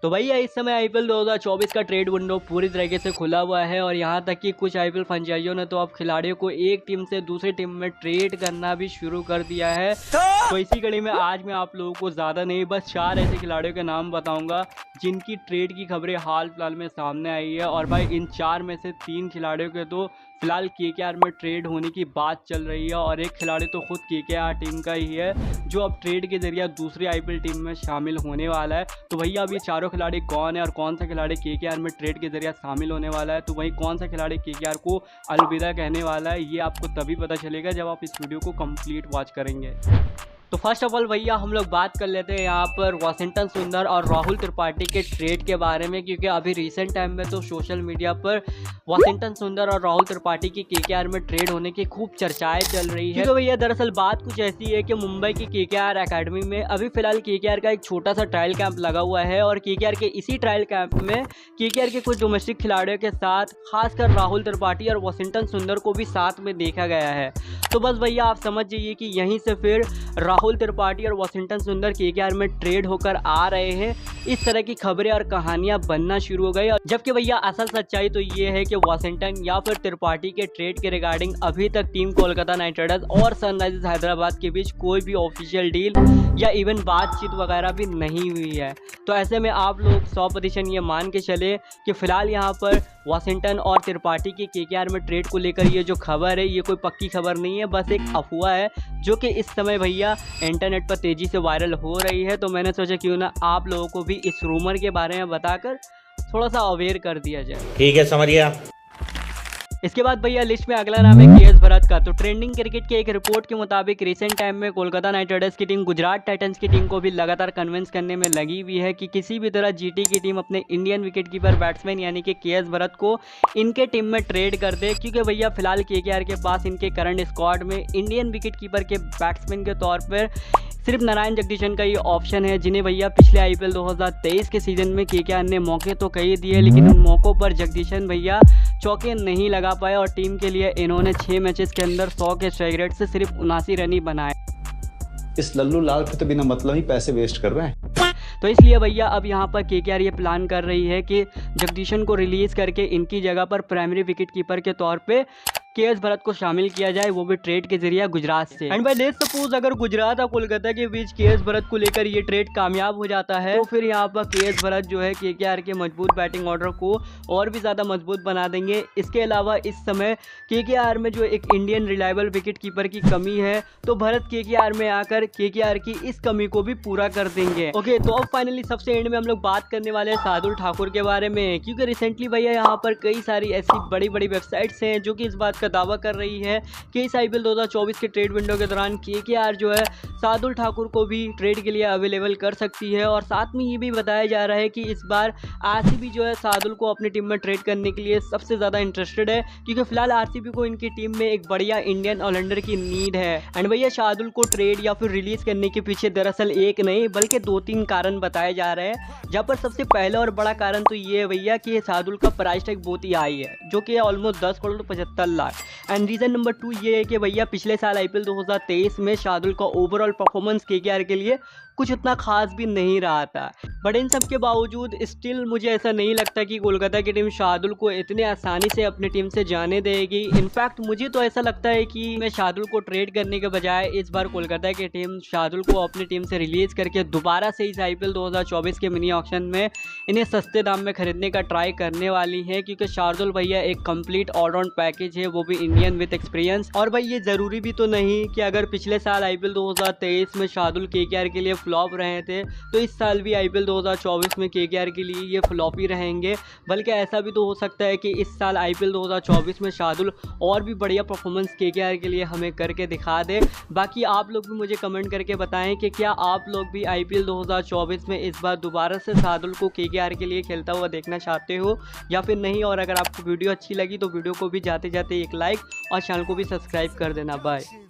तो भैया इस समय आईपीएल 2024 का ट्रेड विंडो पूरी तरीके से खुला हुआ है और यहाँ तक कि कुछ आईपीएल फ्रेंचाइजियों ने तो अब खिलाड़ियों को एक टीम से दूसरी टीम में ट्रेड करना भी शुरू कर दिया है। तो इसी कड़ी में आज मैं आप लोगों को ज़्यादा नहीं बस 4 ऐसे खिलाड़ियों के नाम बताऊंगा जिनकी ट्रेड की खबरें हाल फिलहाल में सामने आई है। और भाई इन 4 में से 3 खिलाड़ियों के तो फिलहाल केकेआर में ट्रेड होने की बात चल रही है और एक खिलाड़ी तो खुद केकेआर टीम का ही है जो अब ट्रेड के जरिए दूसरी आईपीएल टीम में शामिल होने वाला है। तो भैया अब ये चारों खिलाड़ी कौन है और कौन सा खिलाड़ी केकेआर में ट्रेड के जरिए शामिल होने वाला है, तो वहीं कौन सा खिलाड़ी केकेआर को अलविदा कहने वाला है, ये आपको तभी पता चलेगा जब आप इस वीडियो को कंप्लीट वॉच करेंगे। तो फर्स्ट ऑफ ऑल भैया हम लोग बात कर लेते हैं यहाँ पर वाशिंगटन सुंदर और राहुल त्रिपाठी के ट्रेड के बारे में, क्योंकि अभी रिसेंट टाइम में तो सोशल मीडिया पर वाशिंगटन सुंदर और राहुल त्रिपाठी की केकेआर में ट्रेड होने की खूब चर्चाएं चल रही है। तो भैया दरअसल बात कुछ ऐसी है कि मुंबई की केकेआर एकेडमी में अभी फिलहाल केकेआर का एक छोटा सा ट्रायल कैंप लगा हुआ है और केकेआर के इसी ट्रायल कैंप में केकेआर के कुछ डोमेस्टिक खिलाड़ियों के साथ खासकर राहुल त्रिपाठी और वाशिंगटन सुंदर को भी साथ में देखा गया है। तो बस भैया आप समझ जाइए कि यहीं से फिर राहुल त्रिपाठी और वाशिंगटन सुंदर केकेआर में ट्रेड होकर आ रहे हैं। इस तरह की खबरें और कहानियां बनना शुरू हो गई। जबकि भैया असल सच्चाई तो ये है कि वाशिंगटन या फिर त्रिपाठी के ट्रेड के रिगार्डिंग अभी तक टीम कोलकाता नाइट राइडर्स और सनराइजर्स हैदराबाद के बीच कोई भी ऑफिशियल डील या इवन बातचीत वगैरह भी नहीं हुई है। तो ऐसे में आप लोग 100% ये मान के चले कि फिलहाल यहाँ पर वाशिंगटन और त्रिपाठी के केकेआर में ट्रेड को लेकर ये जो खबर है ये कोई पक्की खबर नहीं है, बस एक अफवाह है जो कि इस समय भैया इंटरनेट पर तेज़ी से वायरल हो रही है। तो मैंने सोचा क्यों ना आप लोगों को भी इस रूमर के बारे में बताकर थोड़ा सा अवेयर कर दिया जाए। ठीक है, समझ गया। इसके बाद भैया लिस्ट में अगला नाम है केएस भरत का। तो ट्रेंडिंग क्रिकेट के एक रिपोर्ट के मुताबिक रिसेंट टाइम में कोलकाता नाइट राइडर्स की टीम गुजरात टाइटंस की टीम को भी लगातार कन्विंस करने में लगी हुई है कि किसी भी तरह जीटी की टीम अपने इंडियन विकेटकीपर बैट्समैन यानी कि केएस भरत को इनके टीम में ट्रेड कर दे, क्योंकि भैया फिलहाल केकेआर के पास इनके करंट स्क्वाड में इंडियन विकेटकीपर के बैट्समैन के तौर पर सिर्फ नारायण जगदीशन का ये ऑप्शन है, जिन्हें भैया पिछले आईपीएल 2023 के सीजन में केकेआर ने मौके तो कई दिए लेकिन उन मौक़ों पर जगदीशन भैया चौके नहीं लगा पाए और टीम के लिए इन्होंने 6 मैचेस के अंदर 100 के स्ट्राइक रेट से सिर्फ 79 रन ही बनाए। इस लल्लू लाल पे तो बिना मतलब ही पैसे वेस्ट कर रहे हैं। तो इसलिए भैया अब यहाँ पर केकेआर ये प्लान कर रही है कि जगदीशन को रिलीज करके इनकी जगह पर प्राइमरी विकेटकीपर के तौर पे केएस भरत को शामिल किया जाए, वो भी ट्रेड के जरिए गुजरात से। एंड भाई लेट्स सपोज अगर गुजरात और कोलकाता के बीच केएस भरत को लेकर ये ट्रेड कामयाब हो जाता है तो फिर यहाँ पर केएस भरत जो है केकेआर के मजबूत बैटिंग ऑर्डर को और भी ज़्यादा मजबूत बना देंगे। इसके अलावा इस समय केकेआर में जो एक इंडियन रिलायबल विकेट कीपर की कमी है तो भरत केकेआर में आकर केकेआर की इस कमी को भी पूरा कर देंगे। ओके, तो अब फाइनली सबसे एंड में हम लोग बात करने वाले हैं शार्दुल ठाकुर के बारे में, क्योंकि रिसेंटली भैया यहाँ पर कई सारी ऐसी बड़ी बड़ी वेबसाइट्स हैं जो कि इस बात दावा कर रही है कि इस आईपीएल 2024 के ट्रेड विंडो के दौरान केकेआर जो है शार्दुल ठाकुर को भी ट्रेड के लिए अवेलेबल कर सकती है। और साथ में ये भी बताया जा रहा है कि इस बार आरसीबी जो है शार्दुल को अपनी टीम में ट्रेड करने के लिए सबसे ज़्यादा इंटरेस्टेड है, क्योंकि फिलहाल आरसीबी को इनकी टीम में एक बढ़िया इंडियन ऑलराउंडर की नीड है। एंड भैया शार्दुल को ट्रेड या फिर रिलीज करने के पीछे दरअसल एक नहीं बल्कि 2-3 कारण बताए जा रहे हैं, जहाँ पर सबसे पहला और बड़ा कारण तो ये है भैया कि शार्दुल का प्राइस टैग बहुत ही हाई है जो कि almost 10 crore 75 lakh. And reason number 2 ये है कि भैया पिछले साल आईपीएल 2023 में शार्दुल का ओवरऑल परफॉर्मेंस केकेआर के लिए कुछ उतना खास भी नहीं रहा था। बट इन सब के बावजूद स्टिल मुझे ऐसा नहीं लगता कि कोलकाता की टीम शार्दुल को इतने आसानी से अपनी टीम से जाने देगी। इनफैक्ट मुझे तो ऐसा लगता है कि मैं शार्दुल को ट्रेड करने के बजाय इस बार कोलकाता की टीम शार्दुल को अपनी टीम से रिलीज करके दोबारा से इस आईपीएल 2024 के मिनी ऑक्शन में इन्हें सस्ते दाम में खरीदने का ट्राई करने वाली है, क्योंकि शार्दुल भैया एक कंप्लीट ऑलराउंड पैकेज है, वो भी इंडियन विद एक्सपीरियंस। और भाई ये जरूरी भी तो नहीं कि अगर पिछले साल आईपीएल 2023 में शार्दुल केकेआर के लिए फ्लॉप रहे थे तो इस साल भी आईपीएल 2024 में केकेआर के लिए ये फ्लॉप ही रहेंगे, बल्कि ऐसा भी तो हो सकता है कि इस साल आईपीएल 2024 में शार्दुल और भी बढ़िया परफॉर्मेंस केकेआर के लिए हमें करके दिखा दे। बाकी आप लोग भी मुझे कमेंट करके बताएं कि क्या आप लोग भी आईपीएल 2024 में इस बार दोबारा से शार्दुल को केकेआर के लिए खेलता हुआ देखना चाहते हो या फिर नहीं। और अगर आपको वीडियो अच्छी लगी तो वीडियो को भी जाते जाते एक लाइक और चैनल को भी सब्सक्राइब कर देना। बाय।